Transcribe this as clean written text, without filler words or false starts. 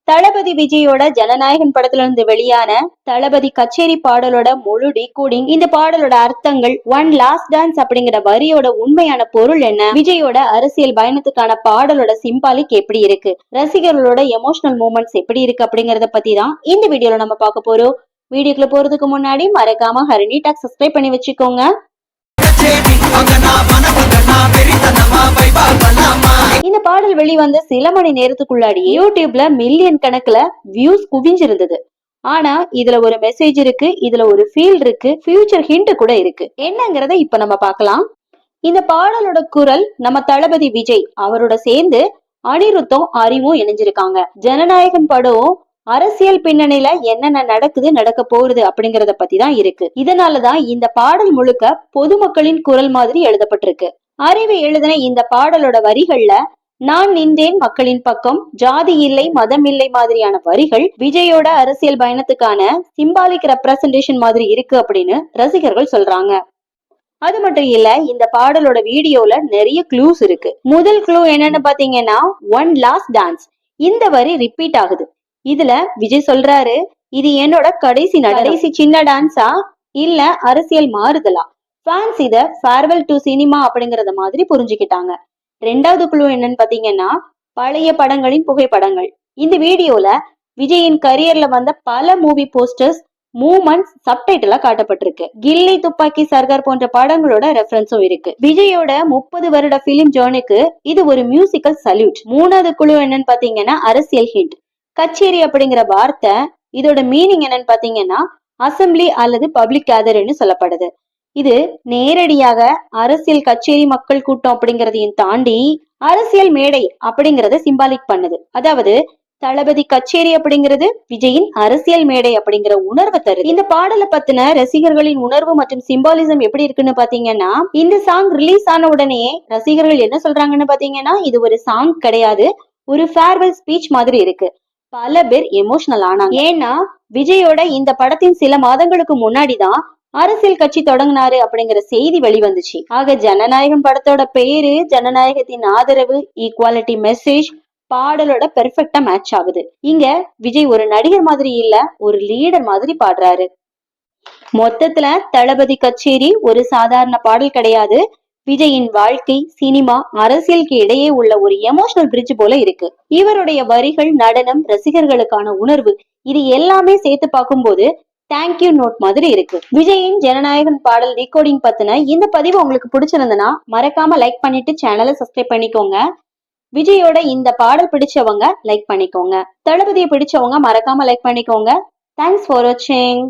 தளபதி விஜயோட ஜனநாயகன் படத்துல இருந்து வெளியான தளபதி கச்சேரி பாடலோட முழு டீகோடிங், இந்த பாடலோட அர்த்தங்கள், ஒன் லாஸ்ட் டான்ஸ் அப்படிங்கிற வரியோட உண்மையான பொருள் என்ன, விஜயோட அரசியல் பயணத்துக்கான பாடலோட சிம்பாலிக் எப்படி இருக்கு, ரசிகர்களோட எமோஷனல் மூமெண்ட்ஸ் எப்படி இருக்கு அப்படிங்கறத பத்தி தான் இந்த வீடியோல நம்ம பார்க்க போறோம். வீடியோக்குள்ள போறதுக்கு முன்னாடி மறக்காம ஹரிணி டாக் சப்ஸ்கிரைப் பண்ணி வச்சுக்கோங்க. இந்த பாடல் வெளிவந்த சில மணி நேரத்துக்குள்ளாடியே யூடியூப்ல மில்லியன் கணக்குல வியூஸ் குவிஞ்சிருந்தது. ஆனா இதுல ஒரு மெசேஜ் இருக்கு, இதுல ஒரு ஃபீல் இருக்கு, ஃபியூச்சர் ஹிண்ட் கூட இருக்கு. என்னங்கறத இப்ப நம்ம பார்க்கலாம். இந்த பாடலோட குரல் நம்ம தளபதி விஜய் அவரோட சேர்ந்து அனிருத்தும் அறிவும் இணைஞ்சிருக்காங்க. ஜனநாயகன் படம் அரசியல் பின்னணியில என்னென்ன நடக்க போகுது அப்படிங்கறத பத்தி தான் இருக்கு. இதனாலதான் இந்த பாடல் முழுக்க பொதுமக்களின் குரல் மாதிரி எழுதப்பட்டிருக்கு. அறிவு எழுதின இந்த பாடலோட வரிகள்ல நான் நின்றேன் மக்களின் பக்கம், ஜாதி இல்லை மதம் இல்லை மாதிரியான வரிகள் விஜயோட அரசியல் பயணத்துக்கான சிம்பாலிக் ரெப்ரசன்டேஷன் மாதிரி இருக்கு அப்படின்னு ரசிகர்கள் சொல்றாங்க. அது மட்டும் இல்ல, இந்த பாடலோட வீடியோல நிறைய க்ளூஸ் இருக்கு. முதல் க்ளூ என்னன்னு பாத்தீங்கன்னா ஒன் லாஸ்ட் டான்ஸ். இந்த வரி ரிப்பீட் ஆகுது. இதுல விஜய் சொல்றாரு, இது என்னோட கடைசி சின்ன டான்ஸா இல்ல அரசியல் மாறுதலா. ஃபேன்ஸ் இத ஃபேர்வெல் டு சினிமா அப்படிங்கறத மாதிரி புரிஞ்சுக்கிட்டாங்க. ரெண்டாவது குழு என்னன்னு பாத்தீங்கன்னா பழைய படங்களின் புகைப்படங்கள். இந்த வீடியோல விஜயின் கரியர்ல வந்த பல மூவி போஸ்டர்ஸ், மூமெண்ட்ஸ் சப்டைட்டிலா காட்டப்பட்டிருக்கு. கில்லி, துப்பாக்கி, சர்கார் போன்ற படங்களோட ரெஃபரன்ஸும் இருக்கு. விஜயோட 30 வருட பிலிம் ஜேர்னிக்கு இது ஒரு மியூசிக்கல் சல்யூட். மூணாவது குழு என்னன்னு பாத்தீங்கன்னா அரசியல் ஹிண்ட். கச்சேரி அப்படிங்கிற வார்த்தை, இதோட மீனிங் என்னன்னு பாத்தீங்கன்னா அசம்பிளி அல்லது பப்ளிக் கேதர்னு சொல்லப்படுது. இது நேரடியாக அரசியல் கச்சேரி மக்கள் கூட்டம் அப்படிங்கறதையும் தாண்டி அரசியல் மேடை அப்படிங்கறத சிம்பாலிக் பண்ணுது. அதாவது தளபதி கச்சேரி அப்படிங்கிறது விஜயின் அரசியல் மேடை அப்படிங்கிற உணர்வை தருது. இந்த பாடலை பத்தின ரசிகர்களின் உணர்வு மற்றும் சிம்பாலிசம் எப்படி இருக்குன்னு பாத்தீங்கன்னா, இந்த சாங் ரிலீஸ் ஆன உடனே ரசிகர்கள் என்ன சொல்றாங்கன்னு பாத்தீங்கன்னா, இது ஒரு சாங் கிடையாது, ஒரு ஃபேர்வெல் ஸ்பீச் மாதிரி இருக்கு. பல பேர் எமோஷனல் ஆனாங்க. ஏன்னா விஜயோட இந்த படத்தின் சில மாதங்களுக்கு முன்னாடிதான் அரசியல் கட்சி தொடங்கினாரு அப்படிங்கிற செய்தி வெளிவந்துச்சு. ஆக ஜனநாயகன் படத்தோட பேரு, ஜனநாயகத்தின் ஆதரவு, ஈக்குவாலிட்டி மெசேஜ் பாடலோட பெர்ஃபெக்டா மேட்ச் ஆகுது. இங்க விஜய் ஒரு நடிகர் மாதிரி இல்ல, ஒரு லீடர் மாதிரி பாடுறாரு. மொத்தத்துல தளபதி கச்சேரி ஒரு சாதாரண பாடல் கிடையாது. விஜயின் வாழ்க்கை, சினிமா, அரசியலுக்கு இடையே உள்ள ஒரு எமோஷனல் பிரிட்ஜ் போல இருக்கு. இவருடைய வரிகள், நடனம், ரசிகர்களுக்கான உணர்வு, இது எல்லாமே சேர்த்து பார்க்கும்போது தேங்க்யூ நோட் மாதிரி இருக்கு. விஜயின் ஜனநாயகன் பாடல் டீகோடிங் பத்தின இந்த பதிவு உங்களுக்கு பிடிச்சிருந்தனா மறக்காம லைக் பண்ணிட்டு சேனலை சப்ஸ்கிரைப் பண்ணிக்கோங்க. விஜயோட இந்த பாடல் பிடிச்சவங்க லைக் பண்ணிக்கோங்க. தளபதியை பிடிச்சவங்க மறக்காம லைக் பண்ணிக்கோங்க. தேங்க்ஸ் ஃபார் வாட்சிங்.